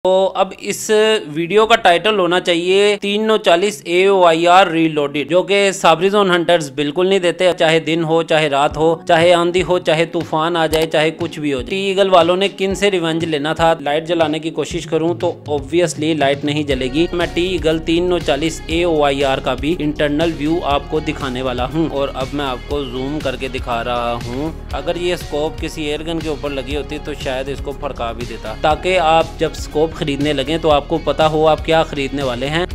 तो अब इस वीडियो का टाइटल होना चाहिए 340 AOIR रीलोडेड, जो कि साबरी जोन हंटर्स बिल्कुल नहीं देते, चाहे दिन हो चाहे रात हो, चाहे आंधी हो चाहे तूफान आ जाए, चाहे कुछ भी हो जाए। टी ईगल वालों ने किन से रिवेंज लेना था। लाइट जलाने की कोशिश करूं तो ऑब्वियसली लाइट नहीं जलेगी। मैं टी ईगल 340 AOIR का भी इंटरनल व्यू आपको दिखाने वाला हूँ और अब मैं आपको जूम करके दिखा रहा हूँ। अगर ये स्कोप किसी एयरगन के ऊपर लगी होती तो शायद इसको फड़का भी देता, ताकि आप जब स्कोप खरीदने लगे तो आपको पता हो आप क्या खरीदने वाले हैं।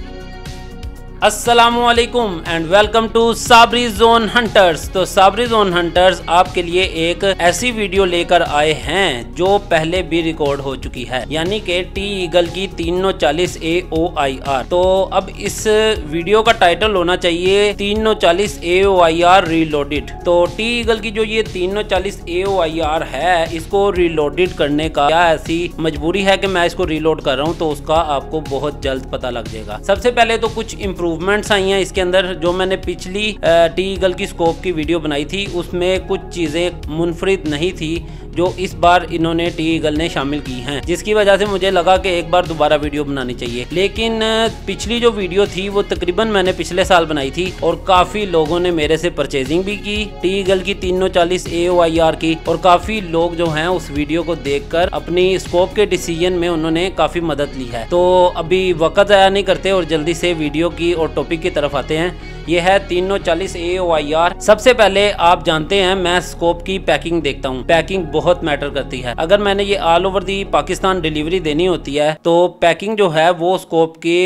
अस्सलामुअलैकुम and welcome to Sabri zone hunters. तो साबरी जोन हंटर्स आपके लिए एक ऐसी वीडियो लेकर आए हैं जो पहले भी रिकॉर्ड हो चुकी है, यानी कि टी ईगल की 340 AOIR। तो अब इस वीडियो का टाइटल होना चाहिए 340 AOIR रीलोडेड। तो टी ईगल की जो ये 340 AOIR है, इसको रीलोडेड करने का क्या ऐसी मजबूरी है कि मैं इसको रीलोड कर रहा हूँ, तो उसका आपको बहुत जल्द पता लग जाएगा। सबसे पहले तो कुछ इम्प्रूवमेंट्स आई हैं इसके अंदर। जो मैंने पिछली टी ईगल की स्कोप की वीडियो बनाई थी उसमें कुछ चीज़ें मुनफरिद नहीं थी जो इस बार इन्होंने टी ईगल ने शामिल की हैं, जिसकी वजह से मुझे लगा कि एक बार दोबारा वीडियो बनानी चाहिए। लेकिन पिछली जो वीडियो थी वो तकरीबन मैंने पिछले साल बनाई थी और काफ़ी लोगों ने मेरे से परचेजिंग भी की टी ईगल की 340 AOIR की, और काफ़ी लोग जो हैं उस वीडियो को देखकर अपनी स्कोप के डिसीजन में उन्होंने काफ़ी मदद ली है। तो अभी वक्त ज़ाया नहीं करते और जल्दी से वीडियो की और टॉपिक की तरफ आते हैं। ये है 340 AOIR। सबसे पहले आप जानते हैं मैं स्कोप की पैकिंग देखता हूँ। पैकिंग बहुत मैटर करती है। अगर मैंने ये all over the Pakistan delivery देनी होती है तो पैकिंग जो है वो स्कोप की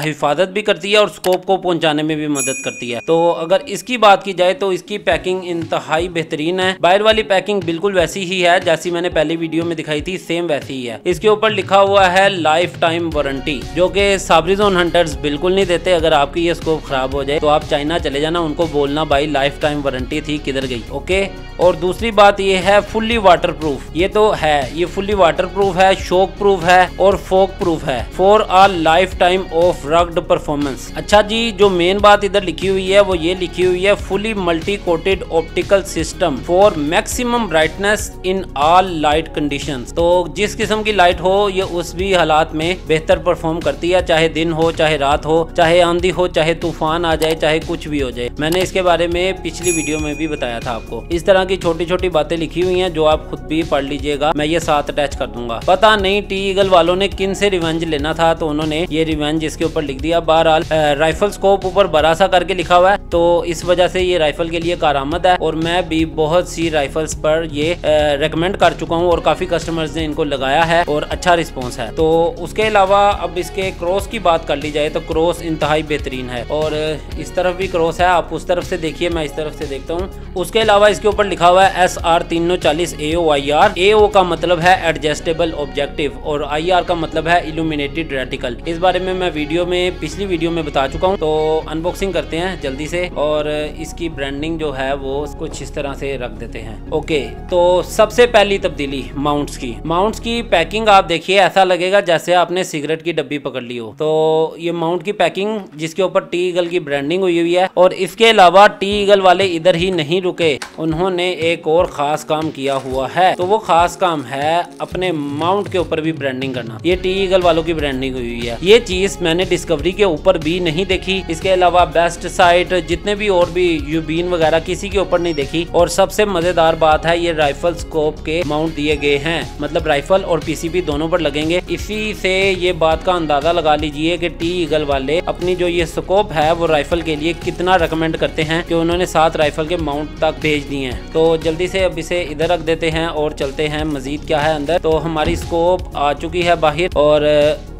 हिफाजत भी करती है और स्कोप को पहुंचाने में भी मदद करती है। तो अगर इसकी बात की जाए तो इसकी पैकिंग इंतहाई बेहतरीन है। बाहर वाली पैकिंग बिल्कुल वैसी ही है जैसी मैंने पहली वीडियो में दिखाई थी, सेम वैसी ही है। इसके ऊपर लिखा हुआ है लाइफ टाइम वारंटी, जो कि साबरी जोन हंटर्स बिल्कुल नहीं देते। अगर आपकी ये स्कोप खराब हो जाए तो आप चाइना चले जाना, उनको बोलना भाई लाइफ टाइम वारंटी थी, किधर गई। ओके। और दूसरी बात ये है फुल्ली वाटर प्रूफ। ये तो है, ये फुल्ली वाटर प्रूफ है, शॉक प्रूफ है और फोक प्रूफ है for all life time of rugged performance. अच्छा जी, जो मेन बात इधर लिखी हुई है वो ये लिखी हुई है fully multi coated optical system for maximum brightness in all light conditions. तो जिस किस्म की लाइट हो ये उस भी हालात में बेहतर परफॉर्म करती है, चाहे दिन हो चाहे रात हो, चाहे आंधी हो चाहे तूफान आ जाए, चाहे कुछ भी हो जाए। मैंने इसके बारे में पिछली वीडियो में भी बताया था आपको। इस तरह की छोटी छोटी बातें लिखी हुई हैं जो आप खुद भी पढ़ लीजिएगा, मैं ये साथ अटैच कर दूंगा। पता नहीं टी ईगल वालों ने किन से रिवेंज लेना था तो उन्होंने ये रिवेंज इसके ऊपर लिख दिया। बहरहाल राइफल स्कोप ऊपर बड़ा सा करके लिखा हुआ है, तो इस वजह से ये राइफल के लिए कारआमद है और मैं भी बहुत सी राइफल्स पर ये रेकमेंड कर चुका हूँ और काफी कस्टमर्स ने इनको लगाया है और अच्छा रिस्पॉन्स है। तो उसके अलावा अब इसके क्रॉस की बात कर ली जाए तो क्रॉस इंतहाई बेहतरीन है और इस तरफ भी क्रॉस है, आप उस तरफ से देखिए, मैं इस तरफ से देखता हूँ। उसके अलावा इसके ऊपर लिखा हुआ है SR 340 AOIR। AO का मतलब है एडजस्टेबल ऑब्जेक्टिव और IR का मतलब है इल्यूमिनेटेड रेटिकल। इस बारे में मैं वीडियो में पिछली वीडियो में बता चुका हूँ। तो अनबॉक्सिंग करते हैं जल्दी से और इसकी ब्रांडिंग जो है वो कुछ इस तरह से रख देते हैं। ओके, तो सबसे पहली तब्दीली माउंट्स की पैकिंग आप देखिए, ऐसा लगेगा जैसे आपने सिगरेट की डब्बी पकड़ ली हो। तो ये माउंट की पैकिंग जिसके ऊपर टी ईगल की ब्रांडिंग हुई है। और इसके अलावा टी ईगल वाले इधर ही नहीं रुके, उन्होंने एक और खास काम किया हुआ है। तो वो खास काम है अपने माउंट के ऊपर भी ब्रांडिंग करना। ये टी ईगल वालों की ब्रांडिंग हुई है। ये चीज मैंने डिस्कवरी के ऊपर भी नहीं देखी। इसके अलावा बेस्ट साइट जितने भी और भी यूबीन वगैरह किसी के ऊपर नहीं देखी। और सबसे मजेदार बात है ये राइफल स्कोप के माउंट दिए गए हैं, मतलब राइफल और पीसीबी दोनों पर लगेंगे। इसी से ये बात का अंदाजा लगा लीजिए कि टी ईगल वाले अपनी जो ये स्कोप है वो राइफल के लिए कितना रेकमेंड करते हैं कि उन्होंने 7 राइफल के माउंट तक भेज दिए हैं। तो जल्दी से अब इसे इधर रख देते हैं और चलते हैं मजीद क्या है अंदर। तो हमारी स्कोप आ चुकी है बाहर और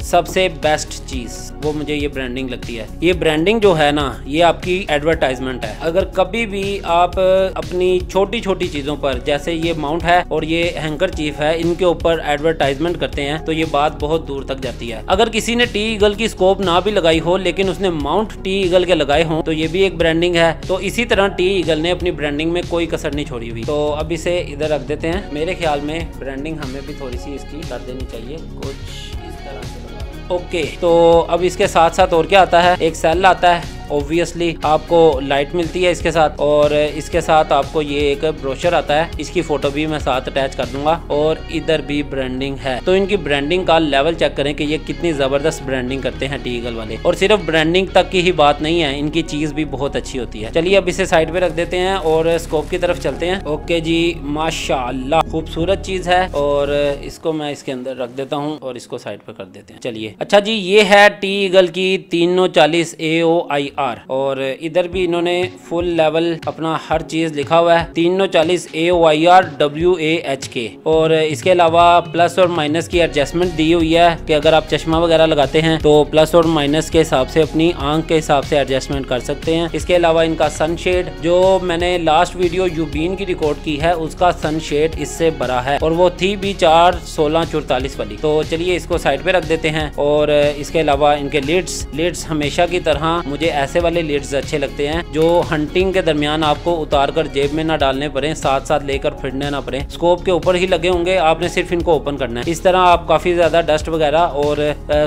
सबसे बेस्ट चीज वो मुझे ये ब्रांडिंग लगती है। ये ब्रांडिंग जो है ना, ये आपकी एडवर्टाइजमेंट है। अगर कभी भी आप अपनी छोटी छोटी चीजों पर, जैसे ये माउंट है और ये हैंकर चीफ है, इनके ऊपर एडवर्टाइजमेंट करते हैं तो ये बात बहुत दूर तक जाती है। अगर किसी ने टी ईगल की स्कोप ना भी लगाई हो लेकिन उसने माउंट टी ईगल के लगाए हो तो ये भी एक ब्रांडिंग है। तो इसी तरह टी ईगल ने अपनी ब्रांडिंग में कोई कसर नहीं छोड़ी हुई। तो अब इसे इधर रख देते हैं। मेरे ख्याल में ब्रांडिंग हमें भी थोड़ी सी इसकी कर देनी चाहिए, कुछ इस तरह से। ओके, तो अब इसके साथ साथ और क्या आता है, एक सेल आता है ऑब्वियसली आपको लाइट मिलती है इसके साथ, और इसके साथ आपको ये एक ब्रोशर आता है, इसकी फोटो भी मैं साथ अटैच कर दूंगा, और इधर भी ब्रांडिंग है। तो इनकी ब्रांडिंग का लेवल चेक करें कि ये कितनी जबरदस्त ब्रांडिंग करते हैं टी ईगल वाले। और सिर्फ ब्रांडिंग तक की ही बात नहीं है, इनकी चीज भी बहुत अच्छी होती है। चलिए अब इसे साइड पे रख देते हैं और स्कोप की तरफ चलते हैं। ओके जी, माशाल्लाह खूबसूरत चीज है, और इसको मैं इसके अंदर रख देता हूँ और इसको साइड पे कर देते हैं। चलिए, अच्छा जी, ये है टी ईगल की 340 AOIR, और इधर भी इन्होंने फुल लेवल अपना हर चीज लिखा हुआ है, 340 AOIR WAHK। और इसके अलावा प्लस और माइनस की एडजस्टमेंट दी हुई है कि अगर आप चश्मा वगैरह लगाते हैं तो प्लस और माइनस के हिसाब से अपनी आंख के हिसाब से एडजस्टमेंट कर सकते हैं। इसके अलावा इनका सनशेड, जो मैंने लास्ट वीडियो यूबीन की रिकॉर्ड की है, उसका सनशेड इससे बड़ा है, और वो थी B4 1644 वाली। तो चलिए इसको साइड पे रख देते हैं। और इसके अलावा इनके लिड्स हमेशा की तरह मुझे ऐसे वाले लिड्स अच्छे लगते हैं जो हंटिंग के दरमियान आपको उतार कर जेब में ना डालने पड़े, साथ साथ लेकर फिरने ना पड़े। स्कोप के ऊपर ही लगे होंगे, आपने सिर्फ इनको ओपन करना है। इस तरह आप काफी ज्यादा डस्ट वगैरह और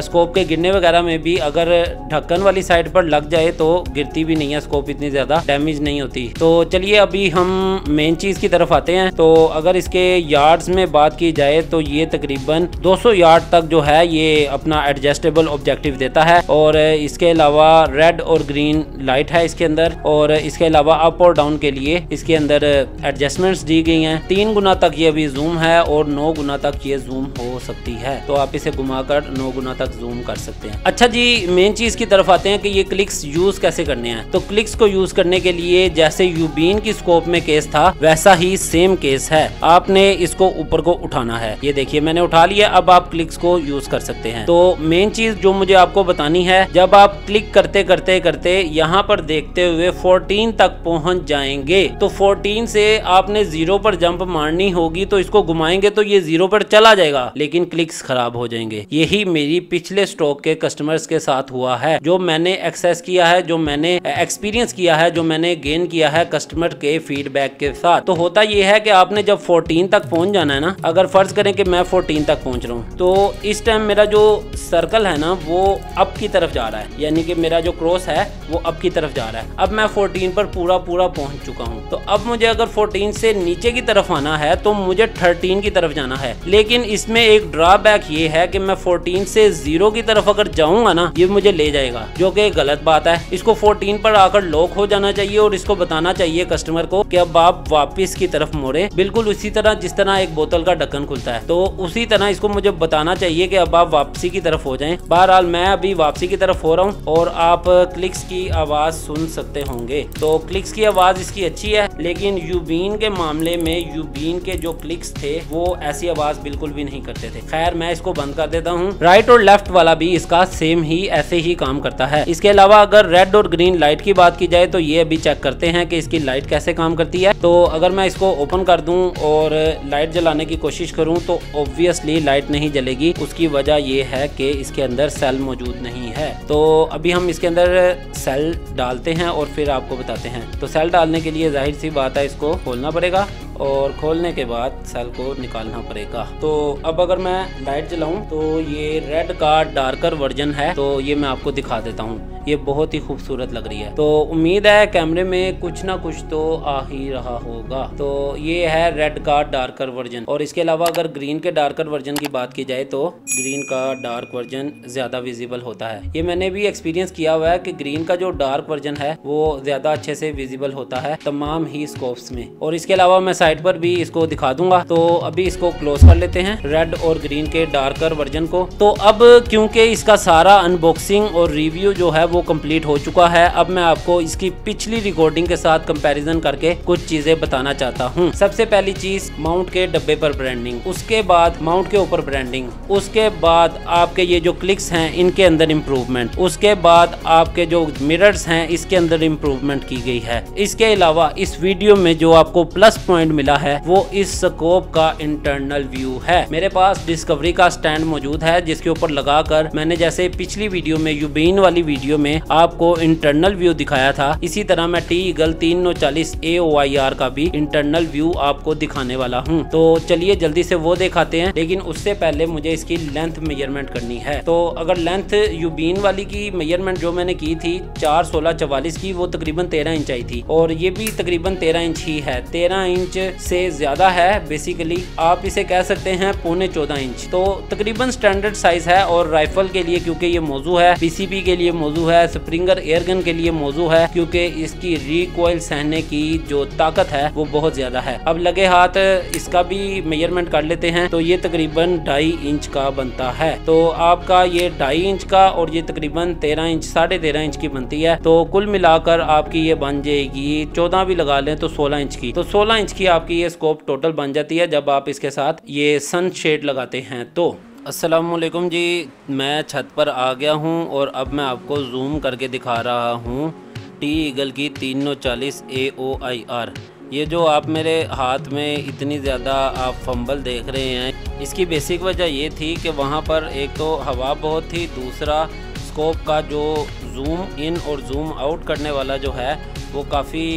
स्कोप के गिरने वगैरह में भी अगर ढक्कन वाली साइड पर लग जाए तो गिरती भी नहीं है, स्कोप इतनी ज्यादा डैमेज नहीं होती। तो चलिए अभी हम मेन चीज की तरफ आते हैं। तो अगर इसके यार्ड्स में बात की जाए तो ये तकरीबन 200 यार्ड तक जो है ये अपना एडजस्टेबल ऑब्जेक्टिव देता है, और इसके अलावा रेड और ग्रीन लाइट है इसके अंदर, और इसके अलावा अप और डाउन के लिए इसके अंदर एडजस्टमेंट्स दी गई हैं। 3 गुना तक ये अभी जूम है और 9 गुना तक ये जूम हो सकती है, तो आप इसे घुमाकर 9 गुना तक जूम कर सकते हैं। अच्छा जी, मेन चीज की तरफ आते हैं कि ये क्लिक्स यूज कैसे करने हैं। तो क्लिक्स को यूज करने के लिए जैसे यूबीन की स्कोप में केस था वैसा ही सेम केस है। आपने इसको ऊपर को उठाना है, ये देखिए मैंने उठा लिया। अब आप क्लिक्स को यूज कर सकते हैं। तो मेन चीज जो मुझे आपको बतानी है, जब आप क्लिक करते करते करते यहाँ पर देखते हुए 14 तक पहुंच जाएंगे, तो 14 से आपने 0 पर जंप मारनी होगी। तो इसको घुमाएंगे तो ये 0 पर चला जाएगा, लेकिन क्लिक्स खराब हो जाएंगे। यही मेरी पिछले स्टॉक के कस्टमर्स के साथ हुआ है, जो मैंने एक्सेस किया है, जो मैंने एक्सपीरियंस किया है, जो मैंने गेन किया है कस्टमर के फीडबैक के साथ। तो होता यह है कि आपने जब 14 तक पहुंच जाना है ना, अगर फर्ज करें कि मैं 14 तक पहुंच रहा हूं, तो इस टाइम मेरा जो सर्कल है ना वो अप की तरफ जा रहा है, यानी कि मेरा जो क्रॉस है वो अप की तरफ जा रहा है। अब मैं 14 पर पूरा पहुंच चुका हूं। तो अब मुझे अगर 14 से नीचे की तरफ आना है तो मुझे 13 की तरफ जाना है। लेकिन इसमें एक ड्रॉबैक ये है कि मैं 14 से 0 की तरफ अगर जाऊंगा ना, ये मुझे ले जाएगा, जो कि गलत बात है। इसको 14 पर आकर लॉक हो जाना चाहिए, और इसको बताना चाहिए कस्टमर को कि अब आप वापस की तरफ मोड़े, बिल्कुल उसी तरह जिस तरह एक बोतल का ढक्कन खुलता है, तो उसी तरह इसको मुझे बताना चाहिए कि अब आप वापसी की तरफ हो जाएं। बहरहाल मैं अभी वापसी की तरफ हो रहा हूँ, और आप क्लिक्स की आवाज सुन सकते होंगे। तो क्लिक्स की आवाज इसकी अच्छी है, लेकिन यूबीन के मामले में यूबीन के जो क्लिक्स थे वो ऐसी आवाज बिल्कुल भी नहीं करते थे। खैर मैं इसको बंद कर देता हूँ। राइट और लेफ्ट वाला भी इसका सेम ही ऐसे ही काम करता है। इसके अलावा अगर रेड और ग्रीन लाइट की बात की जाए तो ये अभी चेक करते हैं कि इसकी लाइट कैसे काम करती है। तो अगर मैं इसको ओपन कर दूं और लाइट जलाने की कोशिश करूं तो ऑब्वियसली लाइट नहीं जलेगी। उसकी वजह ये है कि इसके अंदर सेल मौजूद नहीं है। तो अभी हम इसके अंदर सेल डालते हैं और फिर आपको बताते हैं। तो सेल डालने के लिए जाहिर सी बात है इसको खोलना पड़ेगा, और खोलने के बाद सेल को निकालना पड़ेगा। तो अब अगर मैं लाइट जलाऊं तो ये रेड का डार्कर वर्जन है, तो ये मैं आपको दिखा देता हूँ। ये बहुत ही खूबसूरत लग रही है। तो उम्मीद है कैमरे में कुछ ना कुछ तो आ ही रहा होगा। तो ये है रेड का डार्कर वर्जन। और इसके अलावा अगर ग्रीन के डार्कर वर्जन की बात की जाए तो ग्रीन का डार्क वर्जन ज्यादा विजिबल होता है। ये मैंने भी एक्सपीरियंस किया हुआ है कि ग्रीन का जो डार्क वर्जन है वो ज्यादा अच्छे से विजिबल होता है तमाम ही स्कोप्स में। और इसके अलावा मैं साइड पर भी इसको दिखा दूंगा। तो अभी इसको क्लोज कर लेते हैं, रेड और ग्रीन के डार्कर वर्जन को। तो अब क्योंकि इसका सारा अनबॉक्सिंग और रिव्यू जो है वो कंप्लीट हो चुका है, अब मैं आपको इसकी पिछली रिकॉर्डिंग के साथ कंपैरिजन करके कुछ चीजें बताना चाहता हूँ। सबसे पहली चीज माउंट के डब्बे पर ब्रांडिंग, उसके बाद माउंट के ऊपर ब्रांडिंग, उसके बाद आपके ये जो क्लिक्स हैं इनके अंदर इम्प्रूवमेंट, उसके बाद आपके जो मिरर्स हैं इसके अंदर इम्प्रूवमेंट की गई है। इसके अलावा इस वीडियो में जो आपको प्लस पॉइंट मिला है वो इस स्कोप का इंटरनल व्यू है। मेरे पास डिस्कवरी का स्टैंड मौजूद है जिसके ऊपर लगाकर मैंने जैसे पिछली वीडियो में यूबीन वाली वीडियो में आपको इंटरनल व्यू दिखाया था, इसी तरह मैं टी ईगल 3940 AOIR का भी इंटरनल व्यू आपको दिखाने वाला हूँ। तो चलिए जल्दी से वो दिखाते हैं, लेकिन उससे पहले मुझे इसकी लेंथ मेजरमेंट करनी है। तो अगर लेंथ यूबीन वाली की मेजरमेंट जो मैंने की थी 4/16/44 की, वो तकरीबन 13 इंच आई थी और ये भी तकरीबन 13 इंच ही है। 13 इंच से ज्यादा है, बेसिकली आप इसे कह सकते हैं 14.25 इंच। तो तकरीबन स्टैंडर्ड साइज है और राइफल के लिए क्योंकि ये मौजू है, पीसीबी के लिए मौजू है, स्प्रिंगर एयरगन के लिए मौजू है क्योंकि इसकी रिकॉइल सहने की जो ताकत है वो बहुत ज्यादा है। अब लगे हाथ इसका भी मेजरमेंट कर लेते हैं। तो ये तकरीबन 2.5 इंच का बनता है। तो आपका ये 2.5 इंच का और ये तकरीबन 13 इंच 13.5 इंच की बनती है। तो कुल मिलाकर आपकी ये बन जाएगी 14 भी लगा लें तो 16 इंच की। तो 16 इंच की आपकी ये स्कोप टोटल बन जाती है जब आप इसके साथ ये सन शेड लगाते हैं। तो अस्सलामुअलैकुम जी, मैं छत पर आ गया हूँ और अब मैं आपको जूम करके दिखा रहा हूँ टी ईगल की 3940 AOIR। ये जो आप मेरे हाथ में इतनी ज़्यादा आप फंबल देख रहे हैं, इसकी बेसिक वजह ये थी कि वहाँ पर एक तो हवा बहुत थी, दूसरा स्कोप का जो जूम इन और जूम आउट करने वाला जो है वो काफ़ी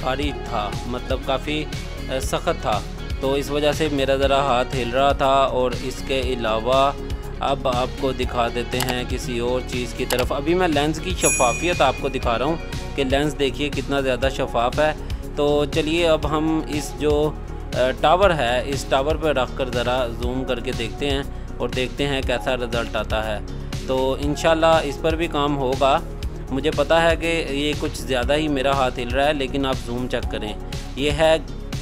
भारी था, मतलब काफ़ी सख्त था। तो इस वजह से मेरा ज़रा हाथ हिल रहा था। और इसके अलावा अब आपको दिखा देते हैं किसी और चीज़ की तरफ। अभी मैं लेंस की शफाफियत आपको दिखा रहा हूँ कि लेंस देखिए कितना ज़्यादा शफाफ है। तो चलिए अब हम इस जो टावर है इस टावर पर रख कर ज़रा जूम करके देखते हैं और देखते हैं कैसा रिज़ल्ट आता है। तो इंशाल्लाह इस पर भी काम होगा। मुझे पता है कि ये कुछ ज़्यादा ही मेरा हाथ हिल रहा है, लेकिन आप जूम चेक करें। ये है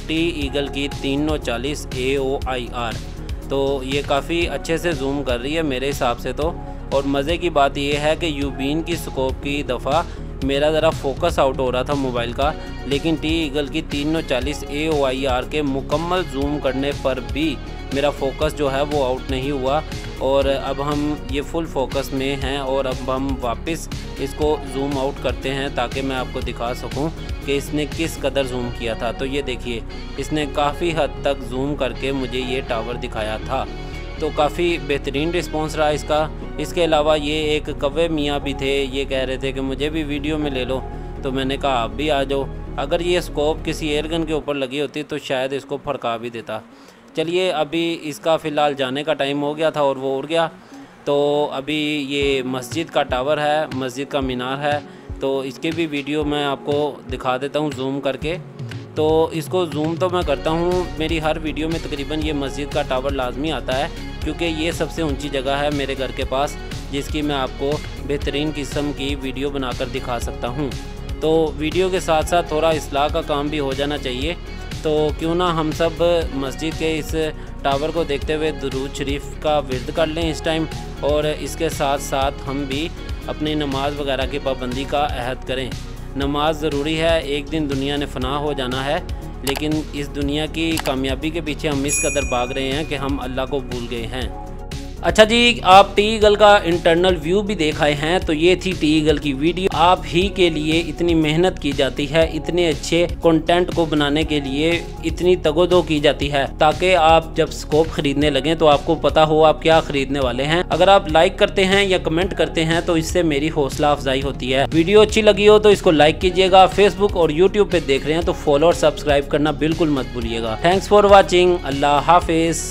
टी ईगल की 3940 AOIR। तो ये काफ़ी अच्छे से जूम कर रही है मेरे हिसाब से तो। और मज़े की बात यह है कि यूबीन की स्कोप की दफ़ा मेरा ज़रा फोकस आउट हो रहा था मोबाइल का, लेकिन टी ईगल की 3940 AOIR के मुकम्मल जूम करने पर भी मेरा फोकस जो है वो आउट नहीं हुआ। और अब हम ये फुल फोकस में हैं और अब हम वापस इसको जूम आउट करते हैं ताकि मैं आपको दिखा सकूं कि इसने किस कदर जूम किया था। तो ये देखिए, इसने काफ़ी हद तक जूम करके मुझे ये टावर दिखाया था। तो काफ़ी बेहतरीन रिस्पॉन्स रहा इसका। इसके अलावा ये एक कव्वे मियाँ भी थे, ये कह रहे थे कि मुझे भी वीडियो में ले लो। तो मैंने कहा आप भी आ जाओ। अगर ये स्कोप किसी एयरगन के ऊपर लगी होती तो शायद इसको फड़का भी देता। चलिए अभी इसका फ़िलहाल जाने का टाइम हो गया था और वो उड़ गया। तो अभी ये मस्जिद का टावर है, मस्जिद का मीनार है, तो इसके भी वीडियो मैं आपको दिखा देता हूँ जूम करके। तो इसको जूम तो मैं करता हूँ, मेरी हर वीडियो में तकरीबन ये मस्जिद का टावर लाजमी आता है क्योंकि ये सबसे ऊंची जगह है मेरे घर के पास जिसकी मैं आपको बेहतरीन किस्म की वीडियो बनाकर दिखा सकता हूँ। तो वीडियो के साथ साथ थोड़ा इस्लाह का काम भी हो जाना चाहिए। तो क्यों ना हम सब मस्जिद के इस टावर को देखते हुए दुरूद शरीफ का विर्द कर लें इस टाइम, और इसके साथ साथ हम भी अपनी नमाज वगैरह की पाबंदी का अहद करें। नमाज ज़रूरी है, एक दिन दुनिया ने फ़ना हो जाना है, लेकिन इस दुनिया की कामयाबी के पीछे हम इस कदर भाग रहे हैं कि हम अल्लाह को भूल गए हैं। अच्छा जी, आप टी ईगल का इंटरनल व्यू भी देख आए हैं। तो ये थी टी ईगल की वीडियो। आप ही के लिए इतनी मेहनत की जाती है, इतने अच्छे कंटेंट को बनाने के लिए इतनी तगोदो की जाती है ताकि आप जब स्कोप खरीदने लगें तो आपको पता हो आप क्या खरीदने वाले हैं। अगर आप लाइक करते हैं या कमेंट करते हैं तो इससे मेरी हौसला अफजाई होती है। वीडियो अच्छी लगी हो तो इसको लाइक कीजिएगा। फेसबुक और यूट्यूब पे देख रहे हैं तो फॉलो और सब्सक्राइब करना बिल्कुल मत भूलिएगा। Thanks for watching. Allah Hafiz.